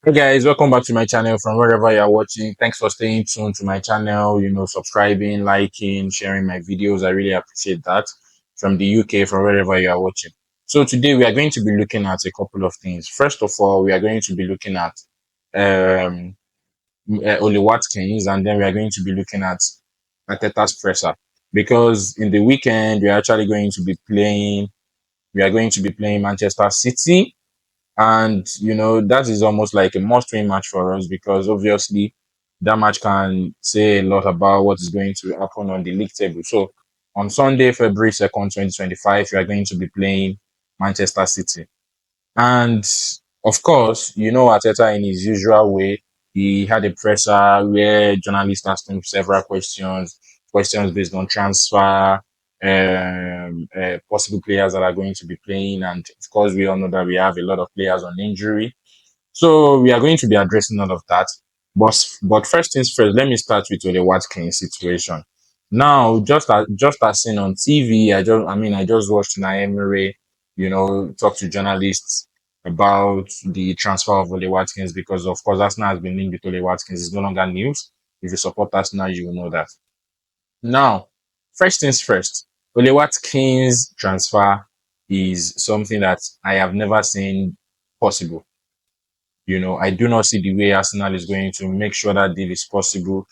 Hey guys, welcome back to my channel from wherever you're watching. Thanks for staying tuned to my channel, subscribing, liking, sharing my videos. I really appreciate that from the UK, from wherever you are watching. So today we are going to be looking at a couple of things. First of all, we are going to be looking at um, Ollie Watkins, and then we are going to be looking at Arteta's presser because in the weekend we are going to be playing Manchester City, and that is almost like a must-win match for us because obviously that match can say a lot about what is going to happen on the league table. So on Sunday, February 2nd, 2025, we are going to be playing Manchester City. And of course, Arteta in his usual way, he had a presser where journalists asked him several questions based on transfer, possible players that are going to be playing. And of course, we all know that we have a lot of players on injury. So we are going to be addressing all of that. But first things first, let me start with the Watkins situation. Now, just as seen on TV, I just watched Emirates, talk to journalists about the transfer of Ollie Watkins because of course Arsenal has been linked with Ollie Watkins. It's no longer news. If you support Arsenal, you will know that. Now, first things first, Ollie Watkins transfer is something that I have never seen possible. I do not see the way Arsenal is going to make sure that deal is possible.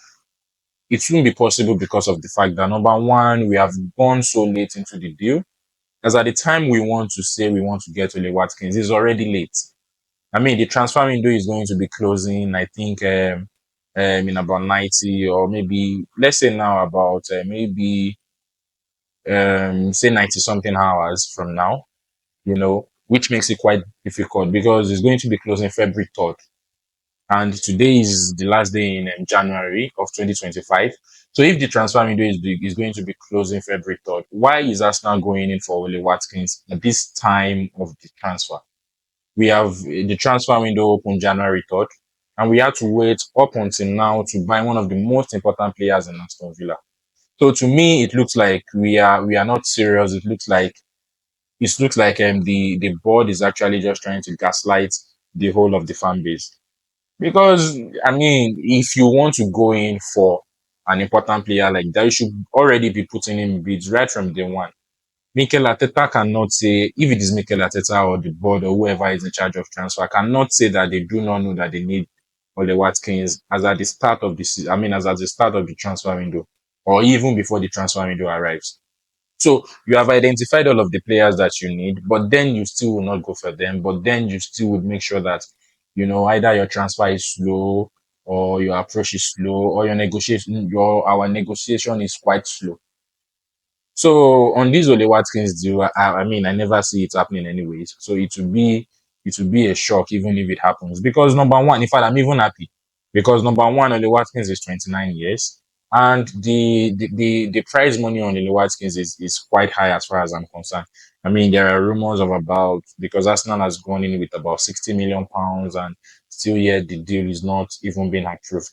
It won't be possible because of the fact that number one, we have gone so late into the deal. As at the time we want to say we want to get Ole Watkins, it's already late. I mean, the transfer window is going to be closing, I think, in about 90 or maybe, let's say now about maybe, say 90 something hours from now, which makes it quite difficult because it's going to be closing February 3rd. And today is the last day in January of 2025. So if the transfer window is going to be closing February 3rd, why is Arsenal going in for Ole Watkins at this time of the transfer? We have the transfer window open January 3rd, and we had to wait up until now to buy one of the most important players in Aston Villa. So to me, it looks like we are not serious. It looks like the board is actually just trying to gaslight the whole of the fan base. Because I mean, if you want to go in for an important player like that, you should already be putting in bids right from day one. Mikel Arteta cannot say, if it is Mikel Arteta or the board or whoever is in charge of transfer, cannot say that they do not know that they need Ole Watkins as at the start of the season. I mean, as at the start of the transfer window, or even before the transfer window arrives. So you have identified all of the players that you need, but then you still will not go for them. But then you still would make sure that, either your transfer is slow or your approach is slow or our negotiation is quite slow. So on this Ole Watkins deal, I mean, I never see it happening anyways. So it will be a shock even if it happens. Because number one, in fact, I'm even happy. Because number one, Ole Watkins is 29 years. And the prize money on Ole Watkins is quite high as far as I'm concerned. I mean, there are rumors of about because Arsenal has gone in with about £60 million and still yet the deal is not even being approved.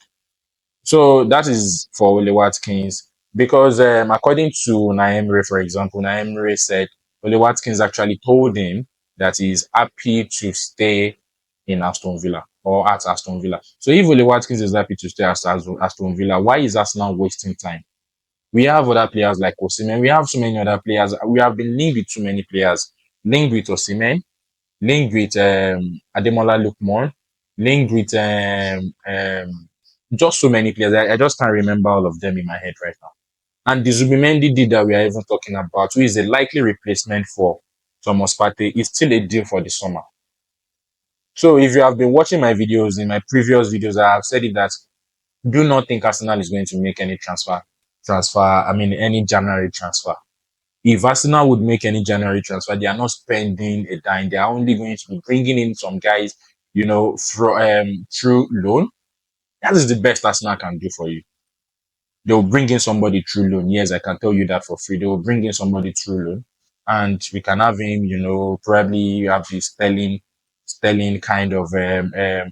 So that is for Ole Watkins because according to Naemre, for example, Naemre said Ole Watkins actually told him that he's happy to stay in Aston Villa or at Aston Villa. So if Ole Watkins is happy to stay at Aston Villa, why is Arsenal wasting time? We have other players like Osimhen. We have so many other players. We have been linked with too many players. Linked with Osimhen, linked with Ademola Lookman, linked with just so many players. I just can't remember all of them in my head right now. And the Zubimendi deal that we are even talking about, who is a likely replacement for Thomas Partey, is still a deal for the summer. So if you have been watching my videos, in my previous videos, I have said it that do not think Arsenal is going to make any any January transfer. If Arsenal would make any January transfer, they are not spending a dime. They are only going to be bringing in some guys, through loan. That is the best Arsenal can do for you. They'll bring in somebody through loan. Yes, I can tell you that for free. They will bring in somebody through loan, and we can have him. Probably have the Sterling kind of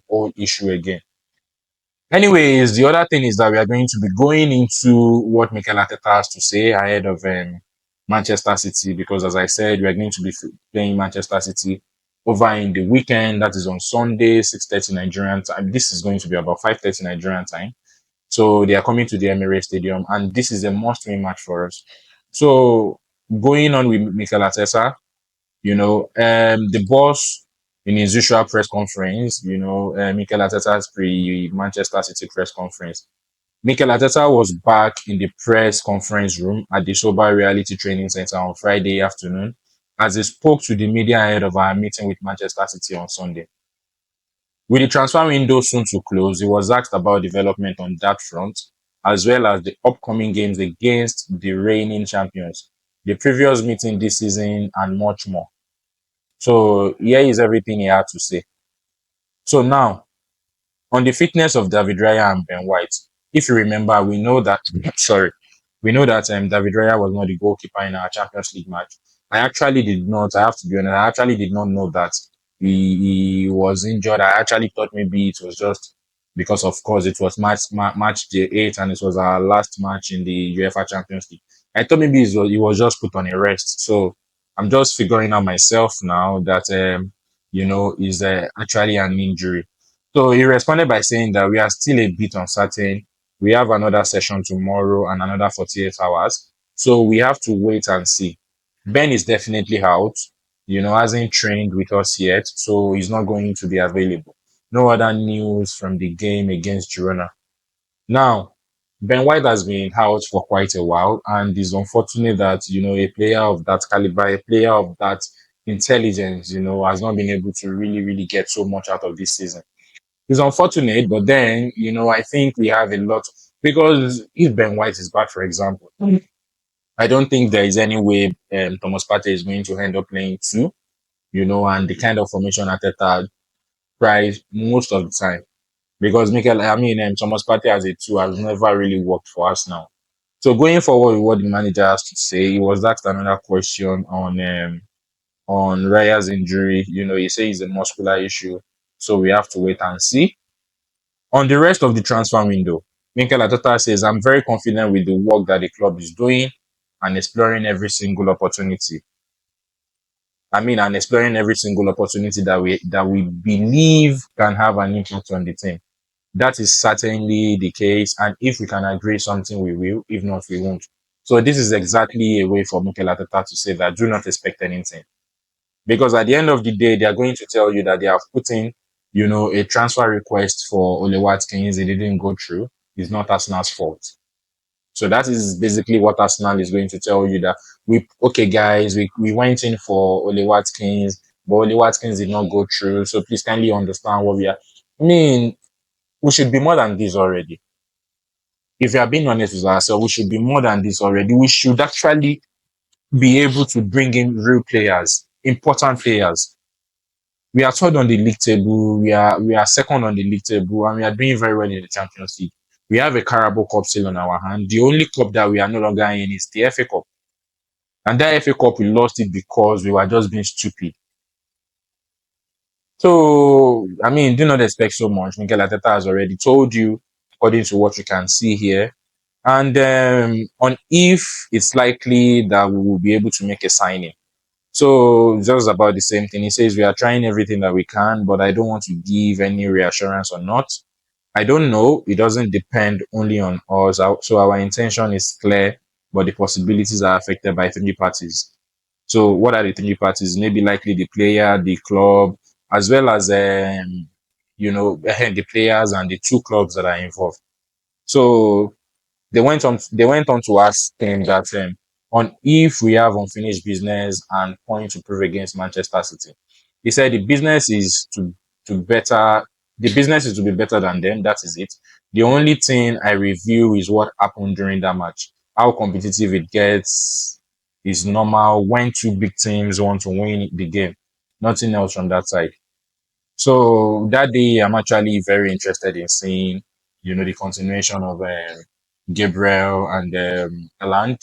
old issue again. Anyways, the other thing is that we are going to be going into what Mikel Arteta has to say ahead of Manchester City because, as I said, we are going to be playing Manchester City over in the weekend. That is on Sunday, 6:30 Nigerian time. This is going to be about 5:30 Nigerian time. So they are coming to the Emirates Stadium, and this is a must-win match for us. So going on with Mikel Arteta, the boss in his usual press conference, Mikel Arteta's pre-Manchester City press conference. Mikel Arteta was back in the press conference room at the Sober Reality Training Center on Friday afternoon as he spoke to the media ahead of our meeting with Manchester City on Sunday. With the transfer window soon to close, he was asked about development on that front, as well as the upcoming games against the reigning champions, the previous meeting this season, and much more. So here is everything he had to say. So now, on the fitness of David Raya and Ben White, if you remember, we know that sorry, we know that David Raya was not the goalkeeper in our Champions League match. I actually did not. I have to be honest. I actually did not know that he was injured. I actually thought maybe it was just because, of course, it was match day 8 and it was our last match in the UEFA Champions League. I thought maybe he was just put on a rest. So I'm just figuring out myself now that is actually an injury. So he responded by saying that we are still a bit uncertain. We have another session tomorrow and another 48 hours. So we have to wait and see. Ben is definitely out, hasn't trained with us yet, so he's not going to be available. No other news from the game against Girona. Now, Ben White has been out for quite a while, and it's unfortunate that, a player of that caliber, a player of that intelligence, has not been able to really, really get so much out of this season. It's unfortunate, but then, I think we have a lot because if Ben White is back, for example, I don't think there is any way Thomas Partey is going to end up playing two, and the kind of formation Ateta tries most of the time. Because Thomas Partey as a two has never really worked for us now. So going forward with what the manager has to say, he was asked another question on Raya's injury. He says it's a muscular issue, so we have to wait and see. On the rest of the transfer window, Mikel Arteta says, I'm very confident with the work that the club is doing and exploring every single opportunity. And exploring every single opportunity that we believe can have an impact on the team. That is certainly the case. And if we can agree something, we will. If not, we won't. So this is exactly a way for Mikel Arteta to say that do not expect anything. Because at the end of the day, they are going to tell you that they have put in, a transfer request for Ollie Watkins. It didn't go through. It's not Arsenal's fault. So that is basically what Arsenal is going to tell you that okay, guys, we went in for Ollie Watkins, but Ollie Watkins did not go through. So please kindly understand what we are. We should be more than this already. If you are being honest with ourselves, we should be more than this already. We should actually be able to bring in real players, important players. We are third on the league table. We are second on the league table, and we are doing very well in the Champions League. We have a Carabao Cup still on our hand. The only cup that we are no longer in is the FA Cup, and that FA Cup we lost it because we were just being stupid. So do not expect so much. Mikel Arteta has already told you, according to what you can see here, and on if it's likely that we will be able to make a signing. So just about the same thing. He says we are trying everything that we can, but I don't want to give any reassurance or not. I don't know. It doesn't depend only on us. So our intention is clear, but the possibilities are affected by three parties. So what are the three parties? Maybe likely the player, the club, as well as the players and the two clubs that are involved. So they went on to ask him that on if we have unfinished business and point to prove against Manchester City. He said the business is to be better than them. That is it. The only thing I review is what happened during that match. How competitive it gets is normal when two big teams want to win the game. Nothing else from that side. So that day, I'm actually very interested in seeing, the continuation of Gabriel and Aland.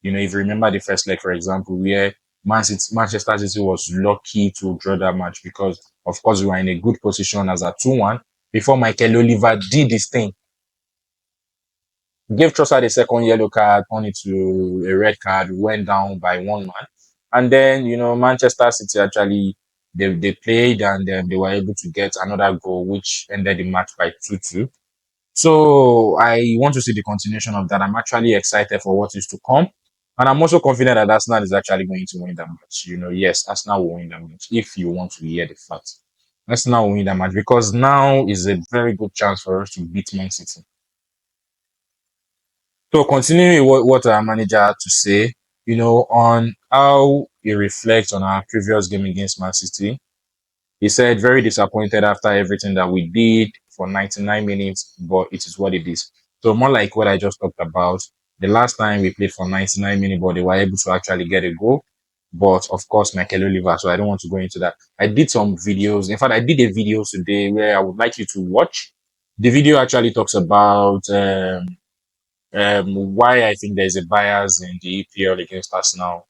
If you remember the first leg, for example, where Manchester City was lucky to draw that match because, of course, we were in a good position as a 2-1 before Michael Oliver did this thing. Gave Trossard a second yellow card, turned it to a red card, went down by one man. And then, Manchester City actually They played and they were able to get another goal, which ended the match by 2-2. So I want to see the continuation of that. I'm actually excited for what is to come. And I'm also confident that Arsenal is actually going to win the match. Yes, Arsenal will win the match if you want to hear the facts. Arsenal will win the match because now is a very good chance for us to beat Man City. So continuing with what our manager had to say, on how he reflects on our previous game against Man City. He said, very disappointed after everything that we did for 99 minutes, but it is what it is. So, more like what I just talked about, the last time we played for 99 minutes, but they were able to actually get a goal. But of course, Mikel Oliver, so I don't want to go into that. I did some videos. In fact, I did a video today where I would like you to watch. The video actually talks about why I think there's a bias in the EPL against Arsenal.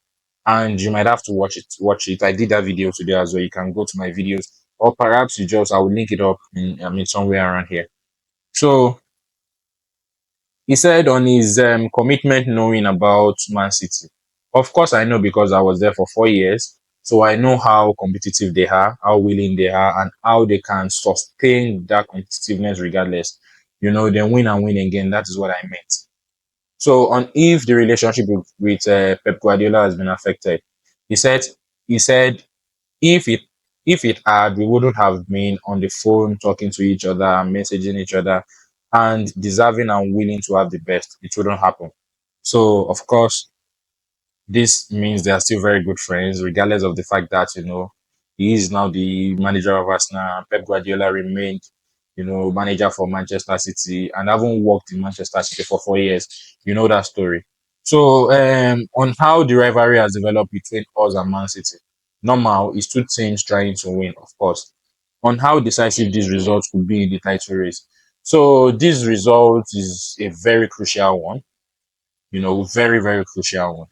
And you might have to watch it. Watch it. I did that video today as well. You can go to my videos, or perhaps I will link it up somewhere around here. So he said on his commitment knowing about Man City. Of course, I know because I was there for 4 years. So I know how competitive they are, how willing they are, and how they can sustain that competitiveness regardless. Then win and win again. That is what I meant. So on if the relationship with Pep Guardiola has been affected, he said he said if it had, we wouldn't have been on the phone talking to each other, messaging each other, and deserving and willing to have the best. It wouldn't happen. So of course, this means they are still very good friends, regardless of the fact that he is now the manager of Arsenal. Pep Guardiola remained, manager for Manchester City, and having worked in Manchester City for 4 years, you know that story. So, on how the rivalry has developed between us and Man City, normal is two teams trying to win, of course. On how decisive these results could be in the title race. So, this result is a very crucial one. Very very crucial one.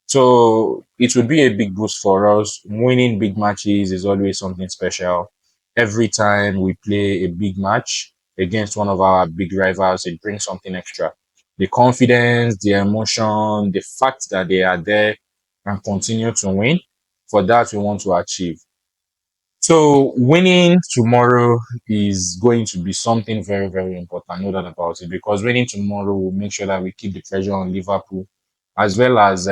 So it would be a big boost for us. Winning big matches is always something special. Every time we play a big match against one of our big rivals, it brings something extra. The confidence, the emotion, the fact that they are there and continue to win, for that we want to achieve. So winning tomorrow is going to be something very, very important, no doubt about it, because winning tomorrow will make sure that we keep the pressure on Liverpool as well as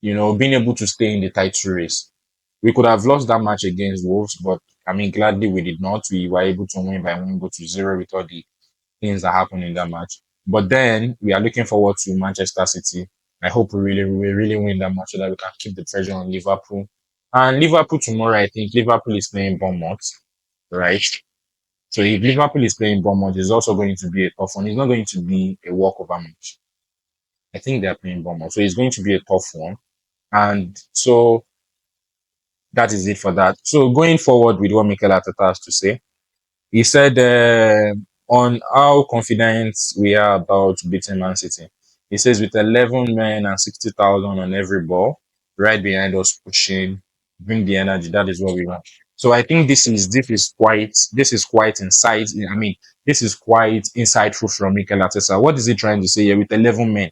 being able to stay in the title race. We could have lost that match against Wolves, but I mean, gladly we did not. We were able to win by 1-0 with all the things that happened in that match. But then we are looking forward to Manchester City. I hope we really win that match so that we can keep the pressure on Liverpool. And Liverpool tomorrow, I think Liverpool is playing Bournemouth, right? So if Liverpool is playing Bournemouth, it's also going to be a tough one. It's not going to be a walkover match. I think they're playing Bournemouth, so it's going to be a tough one. And so that is it for that. So going forward with what Mikel Arteta has to say, he said on how confident we are about beating Man City. He says with 11 men and 60,000 on every ball, right behind us pushing, bring the energy. That is what we want. So I think this is quite insight. I mean, this is quite insightful from Mikel Arteta. What is he trying to say here with 11 men?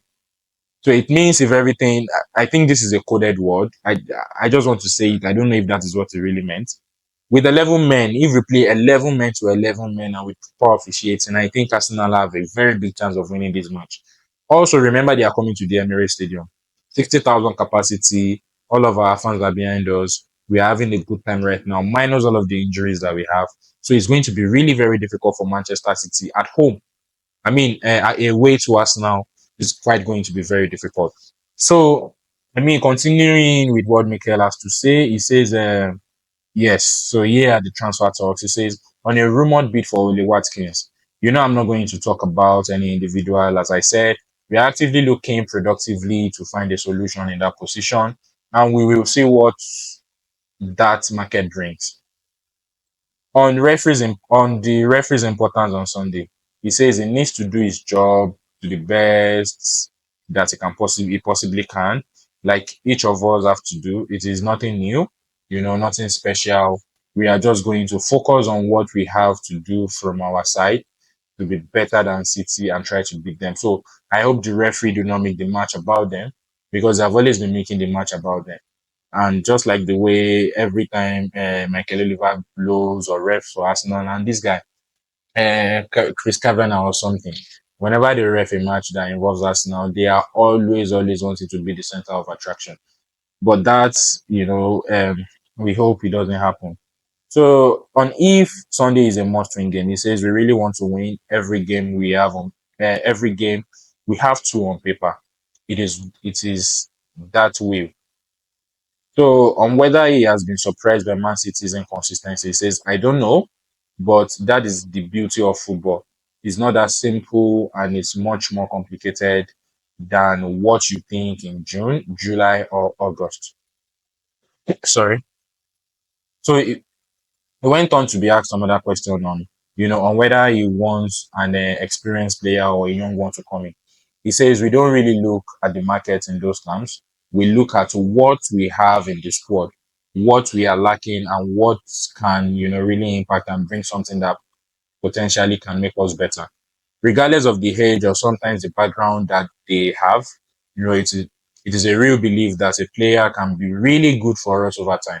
So it means if everything, I think this is a coded word. I just want to say it. I don't know if that is what it really meant. With 11 men, if we play 11 men to 11 men and with poor officiating, I think Arsenal have a very big chance of winning this match. Also, remember they are coming to the Emirates Stadium. 60,000 capacity. All of our fans are behind us. We are having a good time right now, minus all of the injuries that we have. So it's going to be really very difficult for Manchester City at home. I mean, away to Arsenal is quite going to be very difficult. So, I mean, continuing with what Mikel has to say, he says, yes, so here are the transfer talks. He says, on a rumored bid for Ollie Watkins, I'm not going to talk about any individual. As I said, we are actively looking productively to find a solution in that position, and we will see what that market brings. On the referee's importance on Sunday, he says he needs to do his job to the best that he possibly can. Like each of us have to do. It is nothing new, nothing special. We are just going to focus on what we have to do from our side to be better than City and try to beat them. So I hope the referee do not make the match about them because I've always been making the match about them. And just like the way every time Michael Oliver blows or refs for Arsenal, and this guy, Chris Kavanagh or something, whenever they ref a match that involves Arsenal, they are always wanting to be the center of attraction. But that's, we hope it doesn't happen. So on if Sunday is a must-win game, he says we really want to win every game we have on every game we have two on paper. It is that way. So on whether he has been surprised by Man City's inconsistency, he says I don't know, but that is the beauty of football. It's not that simple and it's much more complicated than what you think in June, July, or August. Sorry. So he went on to be asked some other question on, on whether he wants an experienced player or a young one to come in. He says we don't really look at the market in those terms. We look at what we have in the squad, what we are lacking, and what can, really impact and bring something that potentially can make us better, regardless of the age or sometimes the background that they have. It is a real belief that a player can be really good for us over time.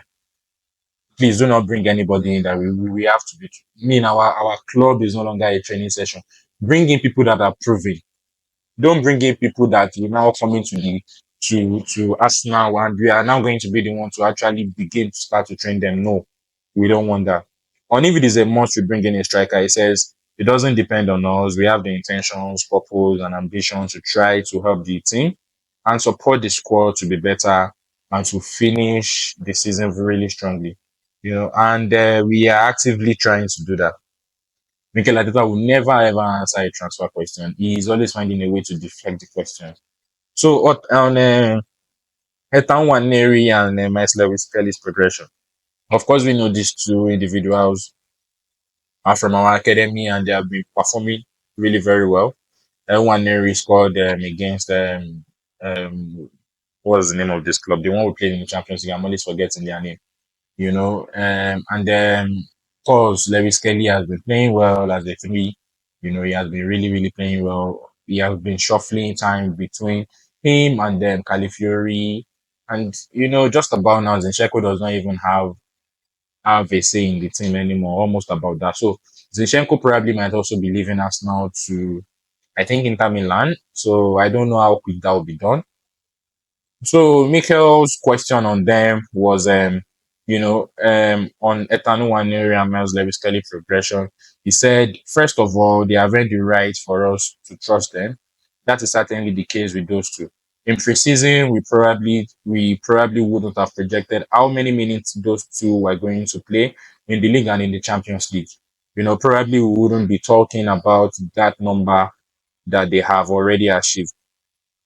Please do not bring anybody in that we have to be. I mean, our club is no longer a training session. Bring in people that are proven. Don't bring in people that will now come into the to Arsenal and we are now going to be the one to actually begin to start to train them. No, we don't want that. And if it is a must to bring in a striker, he says it doesn't depend on us. We have the intentions, purpose, and ambition to try to help the team and support the squad to be better and to finish the season really strongly. And we are actively trying to do that. Mikel Arteta will never ever answer a transfer question. He is always finding a way to deflect the question. So on Ethan Waneri and Meisler with Kelly's progression. Of course, we know these two individuals are from our academy and they have been performing really very well. Waneri scored against what was the name of this club? The one we played in the Champions League. I'm always forgetting their name. And then of course Lewis Kelly has been playing well as a three. He has been really playing well. He has been shuffling time between him and then Califiori, and just about now Zinchenko does not even have a say in the team anymore. Almost about that. So Zinchenko probably might also be leaving us now to, I think, Inter Milan. So I don't know how quick that will be done. So Mikel's question on them was, on Etanu Waneri and Miles Lewis Kelly progression. He said, first of all, they have earned the right for us to trust them. That is certainly the case with those two. In preseason, we probably wouldn't have projected how many minutes those two were going to play in the league and in the Champions League. Probably we wouldn't be talking about that number that they have already achieved.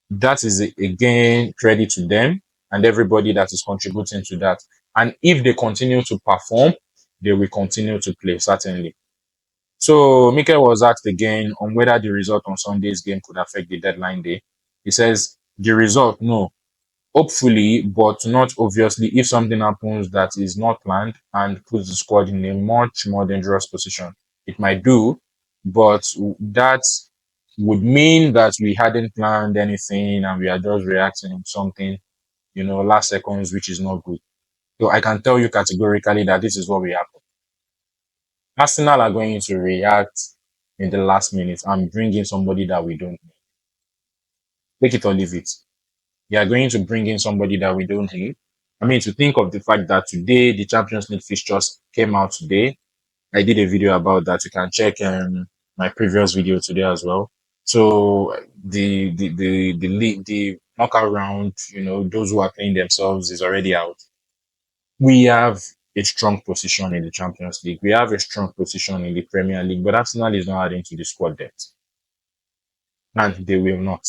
That is again credit to them and everybody that is contributing to that. And if they continue to perform, they will continue to play, certainly. So Mikel was asked again on whether the result on Sunday's game could affect the deadline day. He says the result, no. Hopefully, but not obviously if something happens that is not planned and puts the squad in a much more dangerous position. It might do, but that would mean that we hadn't planned anything and we are just reacting on something, last seconds, which is not good. So I can tell you categorically that this is what will happen. Arsenal are going to react in the last minute and bring in somebody that we don't need. Take it or leave it. They are going to bring in somebody that we don't need. I mean, to think of the fact that today the Champions League fixtures came out today. I did a video about that. You can check my previous video today as well. So the knockout round, those who are playing themselves is already out. We have a strong position in the Champions League. We have a strong position in the Premier League, but Arsenal is not adding to the squad depth, and they will not.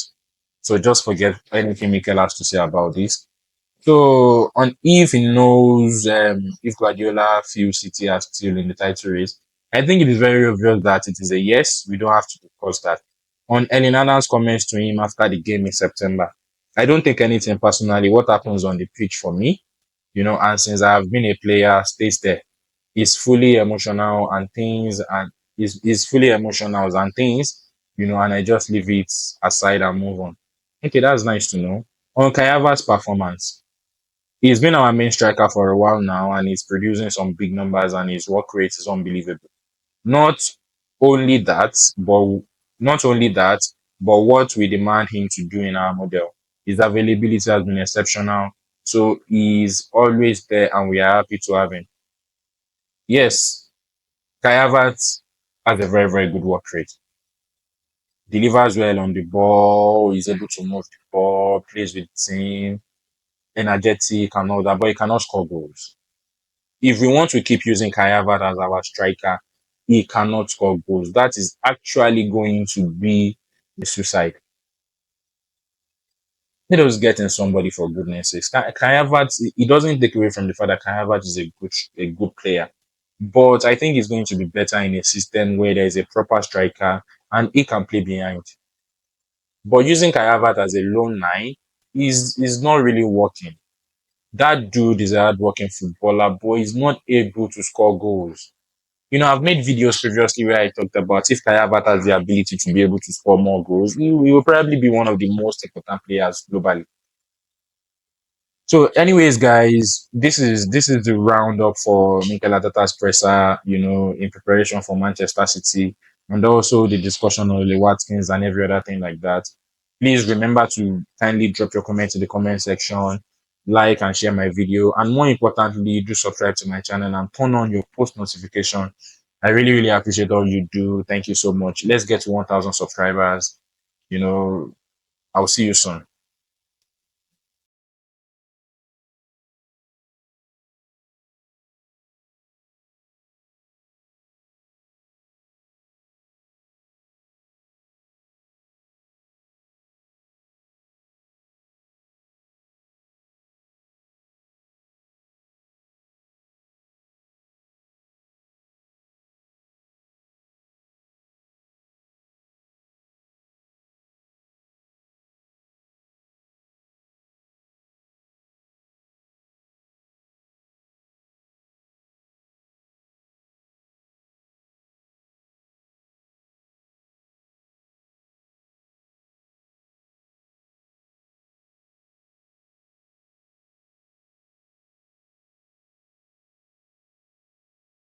So just forget anything Mikel has to say about this. So on if he knows if Guardiola feels City are still in the title race, I think it is very obvious that it is a yes. We don't have to discuss that. On Elinana's comments to him after the game in September, I don't take anything personally. What happens on the pitch for me, and since I have been a player, stays there. Is fully emotional and things and is fully emotional and things, and I just leave it aside and move on. Okay, that's nice to know. On Kayaba's performance, He's been our main striker for a while now, and he's producing some big numbers, and his work rate is unbelievable. Not only that, but not only that, but what we demand him to do in our model. His availability has been exceptional. So he's always there, and we are happy to have him. Yes, Kai Havertz has a very, very good work rate. Delivers well on the ball, is able to move the ball, plays with team, energetic and all that, but he cannot score goals. If we want to keep using Kai Havertz as our striker, he cannot score goals. That is actually going to be a suicide. Let us get in somebody for goodness sakes. Kai Havertz, it doesn't take away from the fact that Kai Havertz is a good player. But I think he's going to be better in a system where there is a proper striker and he can play behind. But using Kai Havertz as a lone nine is not really working. That dude is a hardworking footballer, but he's not able to score goals. I've made videos previously where I talked about if Kai Havertz has the ability to be able to score more goals, he will probably be one of the most important players globally. So, anyways, guys, this is the roundup for Mikel Arteta's presser. In preparation for Manchester City, and also the discussion on Ollie Watkins and every other thing like that. Please remember to kindly drop your comments in the comment section, like and share my video, and more importantly, do subscribe to my channel and turn on your post notification. I really, really appreciate all you do. Thank you so much. Let's get to 1,000 subscribers. I'll see you soon.